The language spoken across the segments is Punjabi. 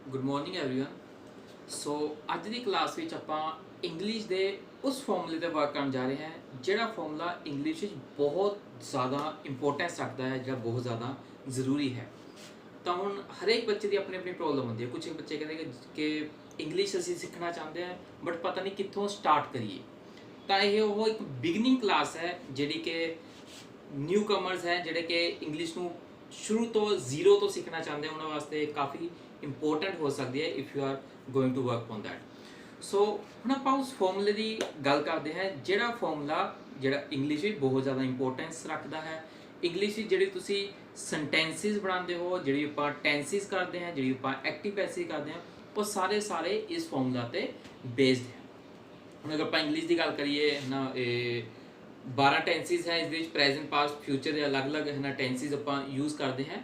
Good morning everyone. ਸੋ ਅੱਜ ਦੀ ਕਲਾਸ ਵਿੱਚ ਆਪਾਂ ਇੰਗਲਿਸ਼ ਦੇ ਉਸ ਫਾਰਮੂਲੇ ਤੇ ਵਰਕ ਕਰਨ ਜਾ ਰਹੇ ਹਾਂ ਜਿਹੜਾ ਫਾਰਮੂਲਾ ਇੰਗਲਿਸ਼ ਵਿੱਚ ਬਹੁਤ ਜ਼ਿਆਦਾ ਇੰਪੋਰਟੈਂਸ ਰੱਖਦਾ ਹੈ, ਜਿਹੜਾ ਬਹੁਤ ਜ਼ਿਆਦਾ ਜ਼ਰੂਰੀ ਹੈ। ਤਾਂ ਹੁਣ ਹਰੇਕ ਬੱਚੇ ਦੀ ਆਪਣੀ ਆਪਣੀ ਪ੍ਰੋਬਲਮ ਹੁੰਦੀ ਹੈ। ਕੁਝ ਬੱਚੇ ਕਹਿੰਦੇ ਕਿ ਇੰਗਲਿਸ਼ ਅਸੀਂ ਸਿੱਖਣਾ ਚਾਹੁੰਦੇ ਹਾਂ ਬਟ ਪਤਾ ਨਹੀਂ ਕਿੱਥੋਂ ਸਟਾਰਟ ਕਰੀਏ। ਤਾਂ ਇਹ ਉਹ ਇੱਕ ਬਿਗਨਿੰਗ ਕਲਾਸ ਹੈ ਜਿਹੜੀ ਕਿ ਨਿਊ ਕਮਰਸ ਹੈ ਜਿਹੜੇ ਕਿ ਇੰਗਲਿਸ਼ ਨੂੰ ਸ਼ੁਰੂ ਤੋਂ ਜ਼ੀਰੋ ਤੋਂ ਸਿੱਖਣਾ ਚਾਹੁੰਦੇ ਉਹਨਾਂ ਵਾਸਤੇ ਕਾਫੀ ਇੰਪੋਰਟੈਂਟ ਹੋ ਸਕਦੀ ਹੈ if you are going to work on that. So ਹੁਣ ਆਪਾਂ ਉਸ ਫਾਰਮੂਲੇ ਦੀ ਗੱਲ ਕਰਦੇ ਹਾਂ ਜਿਹੜਾ ਫਾਰਮੂਲਾ ਜਿਹੜਾ ਇੰਗਲਿਸ਼ ਵਿੱਚ ਬਹੁਤ ਜ਼ਿਆਦਾ ਇੰਪੋਰਟੈਂਸ ਰੱਖਦਾ ਹੈ। ਇੰਗਲਿਸ਼ ਵਿੱਚ ਜਿਹੜੀ ਤੁਸੀਂ ਸੈਂਟੈਂਸਿਸ ਬਣਾਉਂਦੇ ਹੋ, ਜਿਹੜੀ ਆਪਾਂ ਟੈਂਸਿਸ ਕਰਦੇ ਹਾਂ, ਜਿਹੜੀ ਆਪਾਂ ਐਕਟਿਵ ਪੈਸਿਵ ਕਰਦੇ ਹਾਂ, ਉਹ ਸਾਰੇ ਇਸ ਫਾਰਮੂਲਾ ਤੇ ਬੇਸਡ ਹੈ। ਹੁਣ ਅਗਰ ਆਪਾਂ ਇੰਗਲਿਸ਼ ਦੀ ਗੱਲ ਕਰੀਏ ਨਾ, 12 ਟੈਂਸਿਸ ਹੈ। ਇਸ ਦੇ ਵਿੱਚ ਪ੍ਰੈਜ਼ੈਂਟ ਪਾਸਟ ਫਿਊਚਰ ਦੇ ਅਲੱਗ-ਅਲੱਗ ਹੈ ਨਾ ਟੈਂਸਿਸ ਆਪਾਂ ਯੂਜ਼ ਕਰਦੇ ਹਾਂ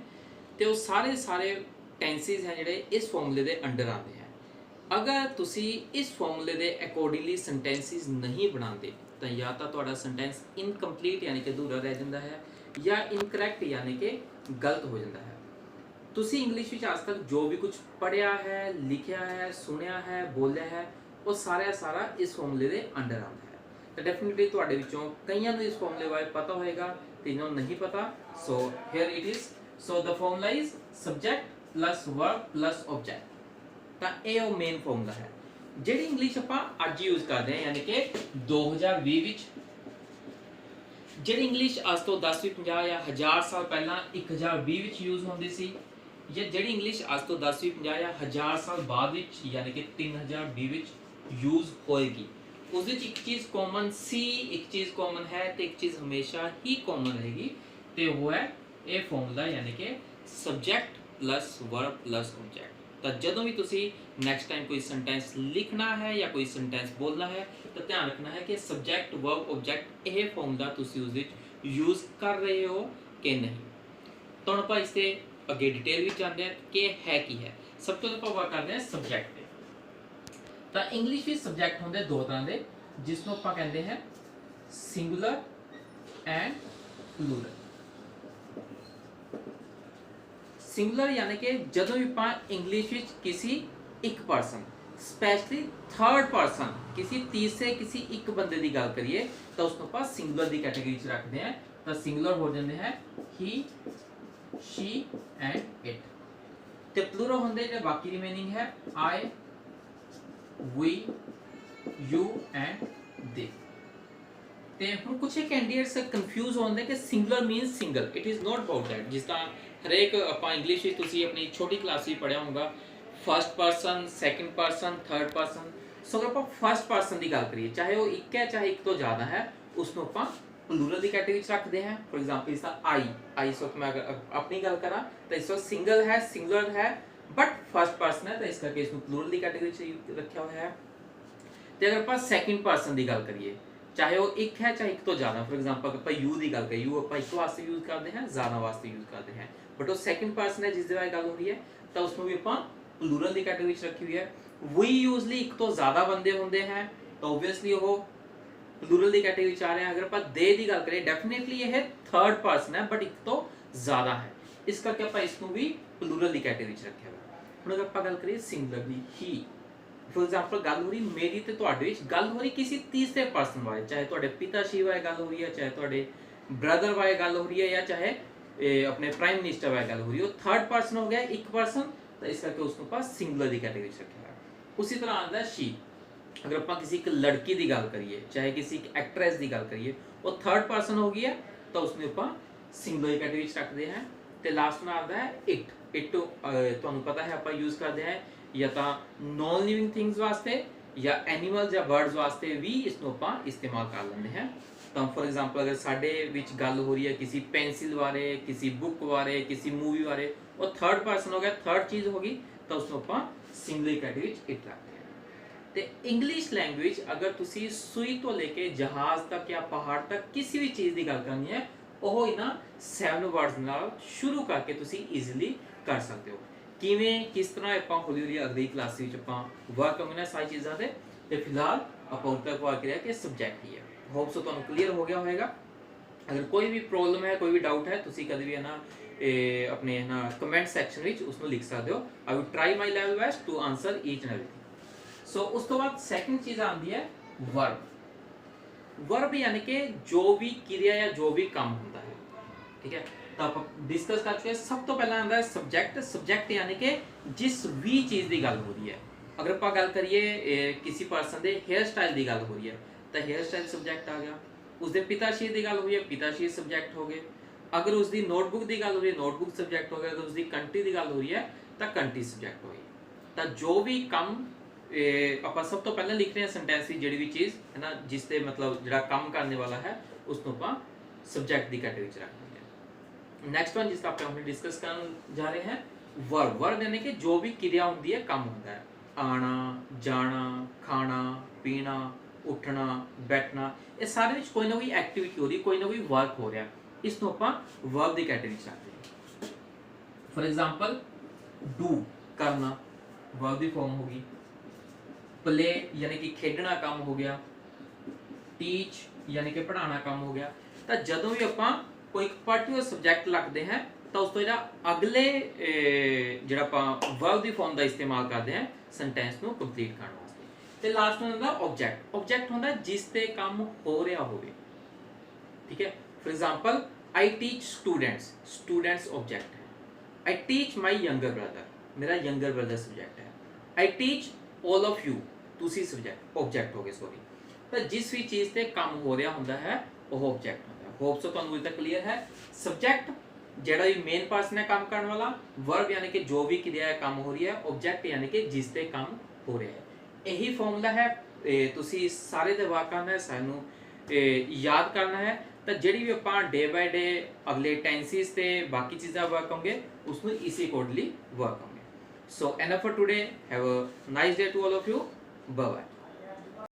ਤੇ ਉਹ ਸਾਰੇ ਟੈਂਸਿਸ ਹੈ ਜਿਹੜੇ ਇਸ ਫਾਰਮੂਲੇ ਦੇ ਅੰਡਰ ਆਉਂਦੇ ਹੈ। ਅਗਰ ਤੁਸੀਂ ਇਸ ਫਾਰਮੂਲੇ ਦੇ ਅਕੋਰਡਿੰਗਲੀ ਸੈਂਟੈਂਸਿਸ ਨਹੀਂ ਬਣਾਉਂਦੇ ਤਾਂ ਜਾਂ ਤਾਂ ਤੁਹਾਡਾ ਸੈਂਟੈਂਸ ਇਨਕੰਪਲੀਟ ਯਾਨੀ ਕਿ ਅਧੂਰਾ ਰਹਿ ਜਾਂਦਾ ਹੈ ਜਾਂ ਇਨਕਰੈਕਟ ਯਾਨੀ ਕਿ ਗਲਤ ਹੋ ਜਾਂਦਾ ਹੈ। ਤੁਸੀਂ ਇੰਗਲਿਸ਼ ਵਿੱਚ ਅੱਜ ਤੱਕ ਜੋ ਵੀ ਕੁਝ ਪੜ੍ਹਿਆ ਹੈ, ਲਿਖਿਆ ਹੈ, ਸੁਣਿਆ ਹੈ, ਬੋਲਿਆ ਹੈ, ਉਹ ਸਾਰਾ ਇਸ ਫਾਰਮੂਲੇ ਦੇ ਅੰਡਰ ਆਉਂਦਾ ਹੈ। ਤਾਂ ਡੈਫੀਨਿਟਲੀ ਤੁਹਾਡੇ ਵਿੱਚੋਂ ਕਈਆਂ ਨੂੰ ਇਸ ਫਾਰਮੂਲੇ ਬਾਰੇ ਪਤਾ ਹੋਏਗਾ ਤੇ ਇਹਨਾਂ ਨੂੰ ਨਹੀਂ ਪਤਾ। So here it is. So the formula is subject plus verb plus object. ਤਾਂ ਇਹ ਉਹ ਮੇਨ ਫਾਰਮੂਲਾ ਹੈ ਜਿਹੜੀ ਇੰਗਲਿਸ਼ ਆਪਾਂ ਅੱਜ ਯੂਜ਼ ਕਰਦੇ ਹਾਂ ਯਾਨੀ ਕਿ 2020 ਵਿੱਚ। ਜਿਹੜੀ ਇੰਗਲਿਸ਼ ਅੱਜ ਤੋਂ 10-50 ਜਾਂ 1000 ਸਾਲ ਪਹਿਲਾਂ 1020 ਵਿੱਚ ਯੂਜ਼ ਹੁੰਦੀ ਸੀ, ਜਾਂ ਜਿਹੜੀ ਇੰਗਲਿਸ਼ ਅੱਜ ਤੋਂ 10-50 ਜਾਂ 1000 ਸਾਲ ਬਾਅਦ ਵਿੱਚ ਯਾਨੀ ਕਿ 3020 ਵਿੱਚ ਯੂਜ਼ ਹੋਏਗੀ, ਉਸ ਵਿੱਚ ਇੱਕ ਚੀਜ਼ ਕਾਮਨ ਸੀ, ਇੱਕ ਚੀਜ਼ ਕਾਮਨ ਹੈ ਤੇ ਇੱਕ ਚੀਜ਼ ਹਮੇਸ਼ਾ ਹੀ ਕਾਮਨ ਰਹੇਗੀ ਤੇ ਉਹ ਹੈ ਇਹ ਫਾਰਮੂਲਾ ਯਾਨੀ ਕਿ subject plus verb plus object. ਤਾਂ ਜਦੋਂ ਵੀ ਤੁਸੀਂ ਨੈਕਸਟ ਟਾਈਮ ਕੋਈ ਸੈਂਟੈਂਸ ਲਿਖਣਾ ਹੈ ਜਾਂ ਕੋਈ ਸੈਂਟੈਂਸ ਬੋਲਣਾ ਹੈ ਤਾਂ ਧਿਆਨ ਰੱਖਣਾ ਹੈ ਕਿ ਸਬਜੈਕਟ ਵਰਬ ਆਬਜੈਕਟ ਇਹ ਫਾਰਮੂਲਾ ਤੁਸੀਂ ਉਸ ਵਿੱਚ ਯੂਜ਼ ਕਰ ਰਹੇ ਹੋ ਕਿ ਨਹੀਂ। ਤਾਂ ਆਪਾਂ ਇਸ ਤੇ ਅੱਗੇ ਡਿਟੇਲ ਵਿੱਚ ਜਾਂਦੇ ਹਾਂ ਕਿ ਹੈ ਕੀ ਹੈ। ਸਭ ਤੋਂ ਪਹਿਲਾਂ ਆਪਾਂ ਕਰਦੇ ਹਾਂ ਸਬਜੈਕਟ ਤੇ। ਤਾਂ ਇੰਗਲਿਸ਼ ਵਿੱਚ ਸਬਜੈਕਟ ਹੁੰਦੇ ਦੋ ਤਰ੍ਹਾਂ ਦੇ, ਜਿਸ ਨੂੰ ਆਪਾਂ ਕਹਿੰਦੇ ਹਾਂ ਸਿੰਗੂਲਰ ਐਂਡ ਪਲੂਰਲ। ਸਿੰਗੂਲਰ ਯਾਨੀ ਕਿ ਜਦੋਂ ਵੀ ਆਪਾਂ ਇੰਗਲਿਸ਼ ਵਿੱਚ ਕਿਸੇ ਇੱਕ ਪਰਸਨ ਸਪੈਸ਼ਲੀ ਥਰਡ ਪਰਸਨ ਕਿਸੇ ਤੀਸਰੇ ਕਿਸੇ ਇੱਕ ਬੰਦੇ ਦੀ ਗੱਲ ਕਰੀਏ ਤਾਂ ਉਸ ਨੂੰ ਆਪਾਂ ਸਿੰਗੂਲਰ ਦੀ ਕੈਟਾਗਰੀ ਵਿੱਚ ਰੱਖਦੇ ਹਾਂ। ਤਾਂ ਸਿੰਗੂਲਰ ਹੋ ਜਾਂਦੇ ਹੈ ਹੀ, ਸ਼ੀ ਐਂਡ ਇਟ। ਤੇ ਪਲੂਰਲ ਹੁੰਦੇ ਜਿਹੜੇ ਬਾਕੀ ਰਿਮੇਨਿੰਗ ਹੈ ਆਈ, we, you and they। ਤੇ ਹੁਣ ਕੁਝ ਕੈਂਡੀਡੇਟਸ ਕਨਫਿਊਜ਼ ਹੁੰਦੇ ਕਿ singular means single. It is not about that. ਜਿਸ ਤਰ੍ਹਾਂ ਹਰੇਕ ਆਪਾਂ ਇੰਗਲਿਸ਼ ਵਿੱਚ ਤੁਸੀਂ ਆਪਣੀ ਛੋਟੀ ਕਲਾਸ ਵਿੱਚ ਪੜ੍ਹਿਆ ਹੋਊਗਾ first person, second person, third person. So ਅਗਰ ਆਪਾਂ ਫਸਟ ਪਰਸਨ ਦੀ ਗੱਲ ਕਰੀਏ ਚਾਹੇ ਉਹ ਇੱਕ ਹੈ ਚਾਹੇ ਇੱਕ ਤੋਂ ਜ਼ਿਆਦਾ ਹੈ, ਉਸ ਨੂੰ ਆਪਾਂ ਪਲੂਰਲ ਦੀ ਕੈਟੇਗਰੀ ਵਿੱਚ ਰੱਖਦੇ ਹਾਂ। ਫॉर एग्जांपल ਇਸ ਦਾ ਆਈ ਇਸ ਵਕਤ ਮੈਂ ਅਗਰ ਆਪਣੀ ਗੱਲ ਕਰਾਂ ਤਾਂ ਇਸ ਵਕਤ ਸਿੰਗਲ ਹੈ, ਸਿੰਗੂਲਰ ਹੈ ਬਟ ਫਸਟ ਪਰਸਨ ਹੈ ਤਾਂ ਇਸ ਕਰਕੇ ਇਸ ਨੂੰ ਪਲੂਰਲ ਦੀ ਕੈਟੇਗਰੀ ਵਿੱਚ ਰੱਖਿਆ ਹੋਇਆ ਹੈ। ਤੇ ਅਗਰ ਆਪਾਂ ਸੈਕੰਡ ਪਰਸਨ ਦੀ ਗੱਲ ਕਰੀਏ ਚਾਹੇ ਉਹ ਇੱਕ ਹੈ ਚਾਹੇ ਇੱਕ ਤੋਂ ਜ਼ਿਆਦਾ, ਫॉर एग्जांपल ਆਪਾਂ ਯੂ ਦੀ ਗੱਲ ਕਰੀਏ, ਯੂ ਆਪਾਂ ਇੱਕ ਵਾਸਤੇ ਯੂਜ਼ ਕਰਦੇ ਹਾਂ, ਜ਼ਿਆਦਾ ਵਾਸਤੇ ਯੂਜ਼ ਕਰਦੇ ਹਾਂ, ਬਟ ਉਹ ਸੈਕੰਡ ਪਰਸਨ ਹੈ ਜਿਸ ਦੇ ਬਾਰੇ ਗੱਲ ਹੋ ਰਹੀ ਹੈ ਤਾਂ ਉਸ ਨੂੰ ਵੀ ਆਪਾਂ ਪਲੂਰਲ ਦੀ ਕੈਟੇਗਰੀ ਵਿੱਚ ਰੱਖੀ ਹੋਈ ਹੈ। ਵੀ ਯੂਜ਼ਲੀ ਇੱਕ ਤੋਂ ਜ਼ਿਆਦਾ ਬੰਦੇ ਹੁੰਦੇ हैं ਤਾਂ ਆਬਵੀਅਸਲੀ ਉਹ ਪਲੂਰਲ ਦੀ ਕੈਟੇਗਰੀ ਵਿੱਚ ਆ ਰਹੇ हैं। ਅਗਰ ਆਪਾਂ ਦੇ ਦੀ ਗੱਲ ਕਰੀਏ ਡੈਫੀਨਿਟਲੀ ਇਹ ਥਰਡ ਪਰਸਨ ਹੈ ਬਟ ਇੱਕ ਤੋਂ ਜ਼ਿਆਦਾ ਹੈ, ਇਸ ਕਰਕੇ ਆਪਾਂ ਇਸ ਨੂੰ ਵੀ ਪਲੂਰਲ ਦੀ ਕੈਟੇਗਰੀ ਵਿੱਚ ਰੱਖਿਆ ਹੋਇਆ। ਹੁਣ ਅਗਰ ਆਪਾਂ ਗੱਲ ਕਰੀਏ singular the he, for example ਗੱਲ ਹੋ ਰਹੀ ਮੇਰੀ ਤੇ ਤੁਹਾਡੇ ਵਿੱਚ, ਗੱਲ ਹੋ ਰਹੀ ਕਿਸੇ ਤੀਸਰੇ ਪਰਸਨ ਬਾਰੇ, ਚਾਹੇ ਤੁਹਾਡੇ ਪਿਤਾ ਜੀ ਬਾਰੇ ਗੱਲ ਹੋ ਰਹੀ ਹੈ, ਚਾਹੇ ਤੁਹਾਡੇ ਬ੍ਰਦਰ ਬਾਰੇ ਗੱਲ ਹੋ ਰਹੀ ਹੈ ਜਾਂ ਚਾਹੇ अपने प्राइम मिनिस्टर बारे गल हो रही है, थर्ड पर्सन हो गया एक पर्सन, तो इस करके उसको पास सिंगुलर की कैटेगरी रखा है। उसी तरह आता है शी। अगर आप किसी एक लड़की की गल करिए चाहे किसी एक एक्ट्रेस की गल करिए वो थर्ड पर्सन हो गया तो उसमें आप सिंगुलर की कैटेगरी रखते हैं। तो लास्ट में आता है इट। इट तो पता है आप यूज़ करते हैं या तो नॉन लिविंग थिंग्स वास्ते या एनिमल्स या बर्ड्स वास्ते भी इसको आप इस्तेमाल कर लेंगे हैं। तो फॉर एग्जांपल अगर साडे विच गल हो रही है किसी पेंसिल बारे, किसी बुक बारे, किसी मूवी बारे, वो थर्ड पर्सन हो गया, थर्ड चीज़ होगी तो उसको आप सिंगुलर कैटेगरी इट रखते हैं। तो इंग्लिश लैंग्वेज अगर तुसी सुई तो लेके जहाज़ तक या पहाड़ तक किसी भी चीज़ की गल करनी है वो इन्हां 7 वर्ड्स नाल शुरू करके तुसी ईजिली कर सकते हो। किवें किस तरह आपां हौली हौली अगली क्लास विच आपां वर्क करना सारी चीज़ां ते फिलहाल आपां उन तक वर्क करिया कि सब्जैक्ट ही है। होप सो तुहानूं क्लीयर हो गया होगा। अगर कोई भी प्रॉब्लम है, कोई भी डाउट है, तुसी कदे भी है ना अपने ना कमेंट सैक्शन ਵਿੱਚ ਉਸਨੂੰ ਲਿਖ ਸਕਦੇ ਹੋ। I will try my level best to answer each and everything. So उस तो बाद सैकेंड चीज़ आती है वर्ब। वर्ब यानी कि जो भी क्रिया या जो भी काम होता है, ठीक है, तो आप डिस्कस कर चुके हैं। सब तो पहला आता है सब्जैक्ट। सब्जैक्ट यानी कि जिस भी चीज़ की गल हो रही है, अगर आप गल करिए किसी परसन के हेयर स्टाइल की गल हो रही है तो हेयर स्टाइल सब्जैक्ट आ गया। उसके पिताश्री की गल हुई है, पिताश्री सब्जैक्ट हो गए। अगर उसकी नोटबुक की गल हो रही है, नोटबुक सब्जैक्ट हो गया। अगर उसकी कंट्री की गल हो रही है तो कंट्री सब्जैक्ट हो गई। तो जो भी काम आप सब तो पहले लिख रहे हैं सेंटेंस की जी भी चीज़ है ना, जिससे मतलब जो काम करने वाला है उसको आप सब्जैक्ट की कैटेगरी रख देंगे। नैक्सट वन जिसका आप डिस्कस करने जा रहे हैं वर्ब। वर्ब यानी कि जो भी क्रिया होती है, काम होता है, आना जाना, खाना पीना, उठना बैठना, ये सारे में कोई ना कोई एक्टिविटी हो रही है, कोई ना कोई वर्क हो रहा है। इसको आप वर्ब की कैटेगरी रखते हैं। फॉर एग्जाम्पल डू करना वर्ब की फॉर्म होगी। प्ले यानी कि खेडना काम हो गया। टीच यानी कि पढ़ाना काम हो गया। तो जदों भी आप कोई पर्टिकुलर सब्जैक्ट लगते हैं तो उस तो अगले जो वर्ब की फॉर्म का इस्तेमाल करते हैं सेंटेंस को कंप्लीट करने वास्ते। तो लास्ट में होता ऑब्जैक्ट। ऑब्जैक्ट होता जिस ते काम हो रहा हो, ठीक है। For example I teach students, students object है। I teach my younger brother, मेरा यंगर ब्रदर सब्जेक्ट है। I teach all of you, तुसी सब्जेक्ट ऑब्जेक्ट हो गए, सॉरी। तो जिस भी चीज़ से काम हो रहा होता है वह ऑब्जेक्ट होता है। होप सो तुहानू अभी तक क्लीयर है। सब्जेक्ट जेड़ा भी मेन पर्सन है काम करने वाला, वर्ब यानी कि जो भी क्रिया है काम हो रही है, ऑब्जेक्ट यानी कि जिस ते काम हो रहा है। यही फॉर्मूला है, तुसी सारे दे वर्क करना है, सानू याद करना है। तो जी भी आप डे बाय डे अगले टेंसिस से बाकी चीज़ा वर्क होंगे उसमें इसी अकॉर्डिंगली वर्क होंगे। So enough for today, have a nice day to all of you, bye bye.